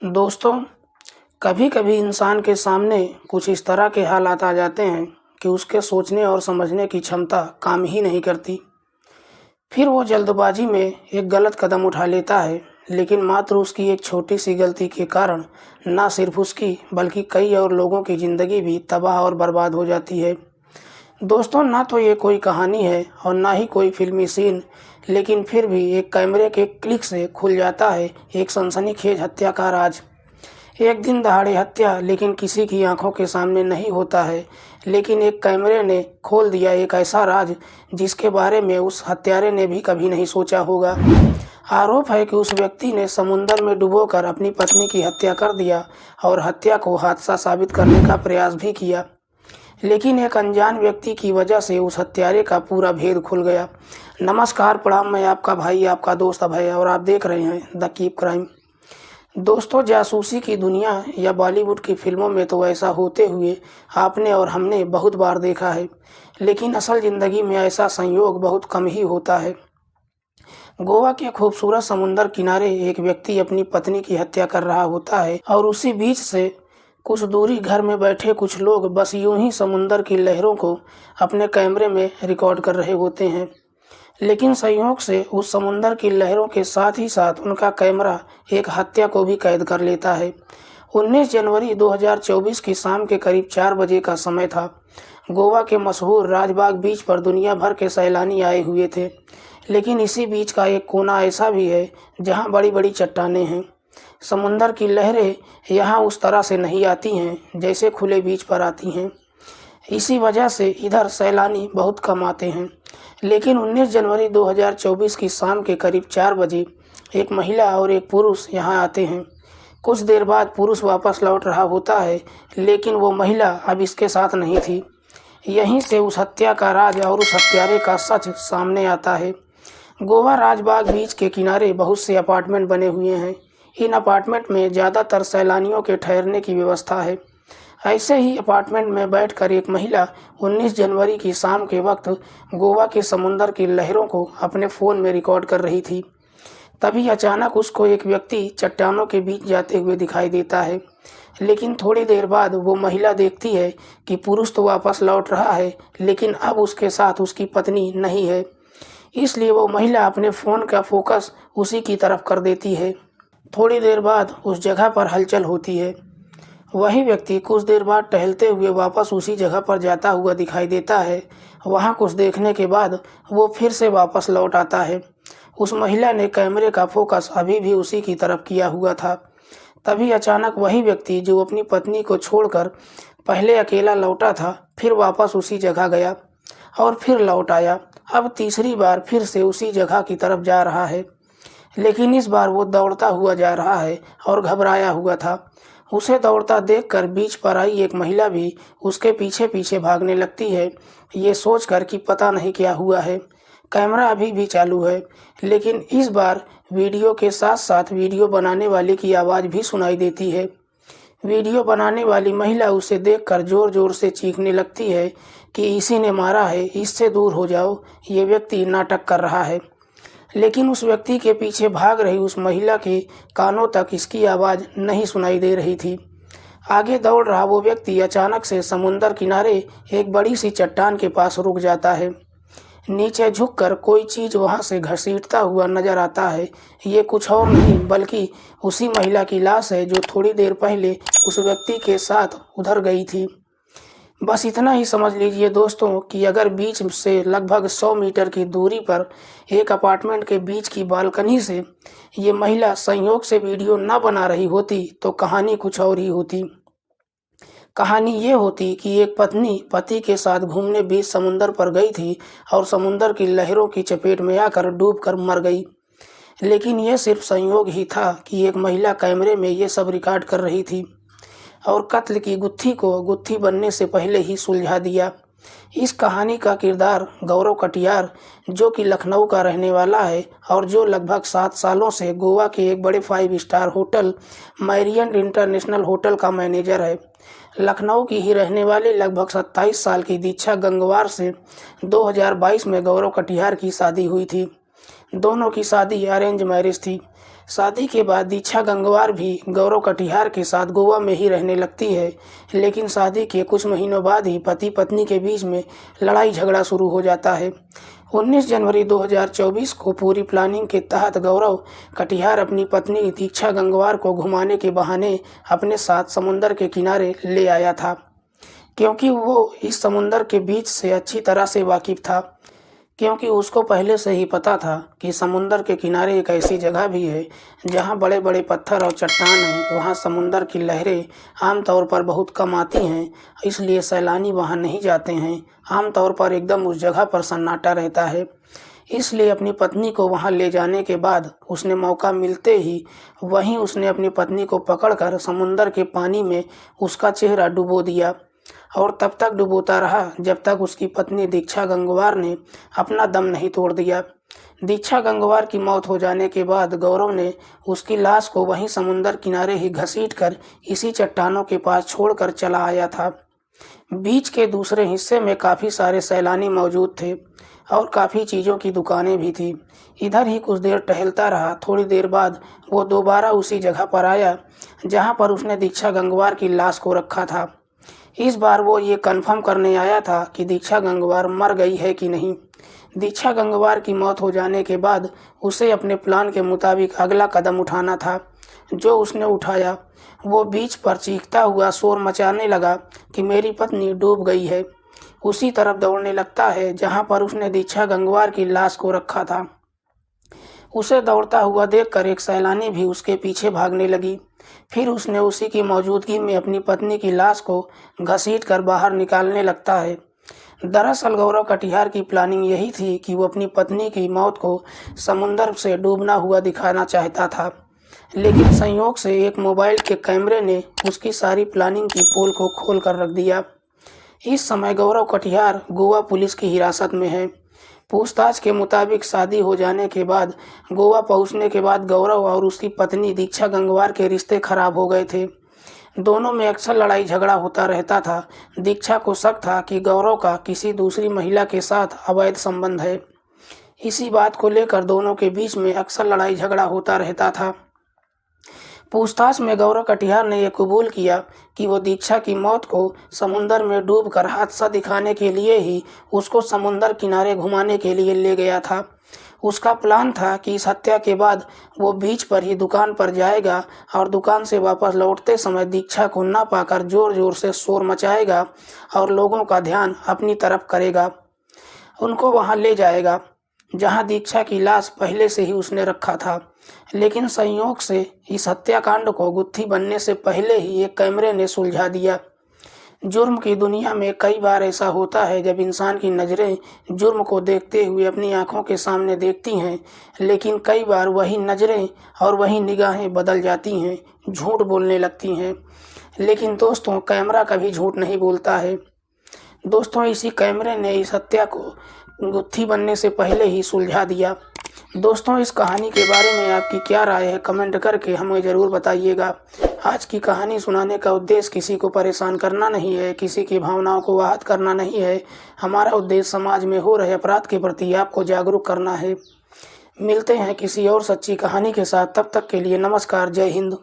दोस्तों, कभी कभी इंसान के सामने कुछ इस तरह के हालात आ जाते हैं कि उसके सोचने और समझने की क्षमता काम ही नहीं करती। फिर वो जल्दबाजी में एक गलत कदम उठा लेता है, लेकिन मात्र उसकी एक छोटी सी गलती के कारण ना सिर्फ उसकी बल्कि कई और लोगों की ज़िंदगी भी तबाह और बर्बाद हो जाती है। दोस्तों, ना तो ये कोई कहानी है और ना ही कोई फिल्मी सीन, लेकिन फिर भी एक कैमरे के क्लिक से खुल जाता है एक सनसनीखेज हत्या का राज। एक दिन दहाड़े हत्या लेकिन किसी की आंखों के सामने नहीं होता है, लेकिन एक कैमरे ने खोल दिया एक ऐसा राज जिसके बारे में उस हत्यारे ने भी कभी नहीं सोचा होगा। आरोप है कि उस व्यक्ति ने समुंदर में डुबोकर अपनी पत्नी की हत्या कर दिया और हत्या को हादसा साबित करने का प्रयास भी किया, लेकिन एक अनजान व्यक्ति की वजह से उस हत्यारे का पूरा भेद खुल गया। नमस्कार, प्रणाम। मैं आपका भाई, आपका दोस्त अभय, और आप देख रहे हैं द कीप क्राइम। दोस्तों, जासूसी की दुनिया या बॉलीवुड की फिल्मों में तो ऐसा होते हुए आपने और हमने बहुत बार देखा है, लेकिन असल ज़िंदगी में ऐसा संयोग बहुत कम ही होता है। गोवा के खूबसूरत समुंदर किनारे एक व्यक्ति अपनी पत्नी की हत्या कर रहा होता है और उसी बीच से कुछ दूरी घर में बैठे कुछ लोग बस यूं ही समुंदर की लहरों को अपने कैमरे में रिकॉर्ड कर रहे होते हैं। लेकिन संयोग से उस समुंदर की लहरों के साथ ही साथ उनका कैमरा एक हत्या को भी कैद कर लेता है। 19 जनवरी 2024 की शाम के करीब 4 बजे का समय था। गोवा के मशहूर राजबाग बीच पर दुनिया भर के सैलानी आए हुए थे, लेकिन इसी बीच का एक कोना ऐसा भी है जहां बड़ी बड़ी चट्टानें हैं। समुंदर की लहरें यहाँ उस तरह से नहीं आती हैं जैसे खुले बीच पर आती हैं। इसी वजह से इधर सैलानी बहुत कम आते हैं। लेकिन 19 जनवरी 2024 की शाम के करीब 4 बजे एक महिला और एक पुरुष यहाँ आते हैं। कुछ देर बाद पुरुष वापस लौट रहा होता है, लेकिन वो महिला अब इसके साथ नहीं थी। यहीं से उस हत्या का राज और उस हत्यारे का सच सामने आता है। गोवा राजबाग बीच के किनारे बहुत से अपार्टमेंट बने हुए हैं। इन अपार्टमेंट में ज़्यादातर सैलानियों के ठहरने की व्यवस्था है। ऐसे ही अपार्टमेंट में बैठकर एक महिला 19 जनवरी की शाम के वक्त गोवा के समुंदर की लहरों को अपने फ़ोन में रिकॉर्ड कर रही थी। तभी अचानक उसको एक व्यक्ति चट्टानों के बीच जाते हुए दिखाई देता है। लेकिन थोड़ी देर बाद वो महिला देखती है कि पुरुष तो वापस लौट रहा है, लेकिन अब उसके साथ उसकी पत्नी नहीं है। इसलिए वो महिला अपने फ़ोन का फोकस उसी की तरफ कर देती है। थोड़ी देर बाद उस जगह पर हलचल होती है। वही व्यक्ति कुछ देर बाद टहलते हुए वापस उसी जगह पर जाता हुआ दिखाई देता है। वहाँ कुछ देखने के बाद वो फिर से वापस लौट आता है। उस महिला ने कैमरे का फोकस अभी भी उसी की तरफ किया हुआ था। तभी अचानक वही व्यक्ति जो अपनी पत्नी को छोड़कर पहले अकेला लौटा था, फिर वापस उसी जगह गया और फिर लौट आया। अब तीसरी बार फिर से उसी जगह की तरफ जा रहा है, लेकिन इस बार वो दौड़ता हुआ जा रहा है और घबराया हुआ था। उसे दौड़ता देखकर बीच पर आई एक महिला भी उसके पीछे पीछे भागने लगती है, ये सोचकर कि पता नहीं क्या हुआ है। कैमरा अभी भी चालू है, लेकिन इस बार वीडियो के साथ साथ वीडियो बनाने वाले की आवाज़ भी सुनाई देती है। वीडियो बनाने वाली महिला उसे देखकर ज़ोर ज़ोर से चीखने लगती है कि इसी ने मारा है, इससे दूर हो जाओ, ये व्यक्ति नाटक कर रहा है। लेकिन उस व्यक्ति के पीछे भाग रही उस महिला के कानों तक इसकी आवाज़ नहीं सुनाई दे रही थी। आगे दौड़ रहा वो व्यक्ति अचानक से समुंदर किनारे एक बड़ी सी चट्टान के पास रुक जाता है। नीचे झुककर कोई चीज़ वहाँ से घसीटता हुआ नजर आता है। ये कुछ और नहीं बल्कि उसी महिला की लाश है जो थोड़ी देर पहले उस व्यक्ति के साथ उधर गई थी। बस इतना ही समझ लीजिए दोस्तों कि अगर बीच से लगभग 100 मीटर की दूरी पर एक अपार्टमेंट के बीच की बालकनी से ये महिला संयोग से वीडियो न बना रही होती तो कहानी कुछ और ही होती। कहानी ये होती कि एक पत्नी पति के साथ घूमने बीच समुंदर पर गई थी और समुंदर की लहरों की चपेट में आकर डूबकर मर गई। लेकिन ये सिर्फ संयोग ही था कि एक महिला कैमरे में ये सब रिकॉर्ड कर रही थी और कत्ल की गुत्थी को गुत्थी बनने से पहले ही सुलझा दिया। इस कहानी का किरदार गौरव कटियार, जो कि लखनऊ का रहने वाला है और जो लगभग 7 सालों से गोवा के एक बड़े 5 star hotel Marriott international hotel का मैनेजर है। लखनऊ की ही रहने वाली लगभग 27 साल की दीक्षा गंगवार से 2022 में गौरव कटियार की शादी हुई थी। दोनों की शादी अरेंज मैरिज थी। शादी के बाद दीक्षा गंगवार भी गौरव कटियार के साथ गोवा में ही रहने लगती है, लेकिन शादी के कुछ महीनों बाद ही पति पत्नी के बीच में लड़ाई झगड़ा शुरू हो जाता है। 19 जनवरी 2024 को पूरी प्लानिंग के तहत गौरव कटियार अपनी पत्नी दीक्षा गंगवार को घुमाने के बहाने अपने साथ समुंदर के किनारे ले आया था, क्योंकि वो इस समुंदर के बीच से अच्छी तरह से वाकिफ था, क्योंकि उसको पहले से ही पता था कि समुंदर के किनारे एक ऐसी जगह भी है जहाँ बड़े बड़े पत्थर और चट्टान हैं। वहाँ समुंदर की लहरें आमतौर पर बहुत कम आती हैं, इसलिए सैलानी वहाँ नहीं जाते हैं। आमतौर पर एकदम उस जगह पर सन्नाटा रहता है। इसलिए अपनी पत्नी को वहाँ ले जाने के बाद उसने मौका मिलते ही वहीं उसने अपनी पत्नी को पकड़कर समुंदर के पानी में उसका चेहरा डुबो दिया और तब तक डुबोता रहा जब तक उसकी पत्नी दीक्षा गंगवार ने अपना दम नहीं तोड़ दिया। दीक्षा गंगवार की मौत हो जाने के बाद गौरव ने उसकी लाश को वहीं समुंदर किनारे ही घसीटकर इसी चट्टानों के पास छोड़कर चला आया था। बीच के दूसरे हिस्से में काफ़ी सारे सैलानी मौजूद थे और काफ़ी चीज़ों की दुकानें भी थी। इधर ही कुछ देर टहलता रहा। थोड़ी देर बाद वो दोबारा उसी जगह पर आया जहाँ पर उसने दीक्षा गंगवार की लाश को रखा था। इस बार वो ये कन्फर्म करने आया था कि दीक्षा गंगवार मर गई है कि नहीं। दीक्षा गंगवार की मौत हो जाने के बाद उसे अपने प्लान के मुताबिक अगला कदम उठाना था, जो उसने उठाया। वो बीच पर चीखता हुआ शोर मचाने लगा कि मेरी पत्नी डूब गई है। उसी तरफ दौड़ने लगता है जहाँ पर उसने दीक्षा गंगवार की लाश को रखा था। उसे दौड़ता हुआ देखकर एक सैलानी भी उसके पीछे भागने लगी। फिर उसने उसी की मौजूदगी में अपनी पत्नी की लाश को घसीटकर बाहर निकालने लगता है। दरअसल गौरव कटियार की प्लानिंग यही थी कि वो अपनी पत्नी की मौत को समुंदर से डूबना हुआ दिखाना चाहता था, लेकिन संयोग से एक मोबाइल के कैमरे ने उसकी सारी प्लानिंग की पोल को खोल कर रख दिया। इस समय गौरव कटियार गोवा पुलिस की हिरासत में है। पूछताछ के मुताबिक शादी हो जाने के बाद गोवा पहुंचने के बाद गौरव और उसकी पत्नी दीक्षा गंगवार के रिश्ते खराब हो गए थे। दोनों में अक्सर लड़ाई झगड़ा होता रहता था। दीक्षा को शक था कि गौरव का किसी दूसरी महिला के साथ अवैध संबंध है। इसी बात को लेकर दोनों के बीच में अक्सर लड़ाई झगड़ा होता रहता था। पूछताछ में गौरव कटियार ने यह कबूल किया कि वो दीक्षा की मौत को समुंदर में डूबकर हादसा दिखाने के लिए ही उसको समुंदर किनारे घुमाने के लिए ले गया था। उसका प्लान था कि इस हत्या के बाद वो बीच पर ही दुकान पर जाएगा और दुकान से वापस लौटते समय दीक्षा को न पाकर जोर जोर से शोर मचाएगा और लोगों का ध्यान अपनी तरफ करेगा। उनको वहां ले जाएगा जहां दीक्षा की लाश पहले से ही उसने रखा था। लेकिन संयोग से इस हत्याकांड को गुत्थी बनने से पहले ही एक कैमरे ने सुलझा दिया। जुर्म की दुनिया में कई बार ऐसा होता है जब इंसान की नज़रें जुर्म को देखते हुए अपनी आंखों के सामने देखती हैं, लेकिन कई बार वही नज़रें और वही निगाहें बदल जाती हैं, झूठ बोलने लगती हैं। लेकिन दोस्तों, कैमरा कभी झूठ नहीं बोलता है। दोस्तों, इसी कैमरे ने इस हत्या को गुत्थी बनने से पहले ही सुलझा दिया। दोस्तों, इस कहानी के बारे में आपकी क्या राय है, कमेंट करके हमें ज़रूर बताइएगा। आज की कहानी सुनाने का उद्देश्य किसी को परेशान करना नहीं है, किसी की भावनाओं को आहत करना नहीं है। हमारा उद्देश्य समाज में हो रहे अपराध के प्रति आपको जागरूक करना है। मिलते हैं किसी और सच्ची कहानी के साथ। तब तक के लिए नमस्कार। जय हिंद।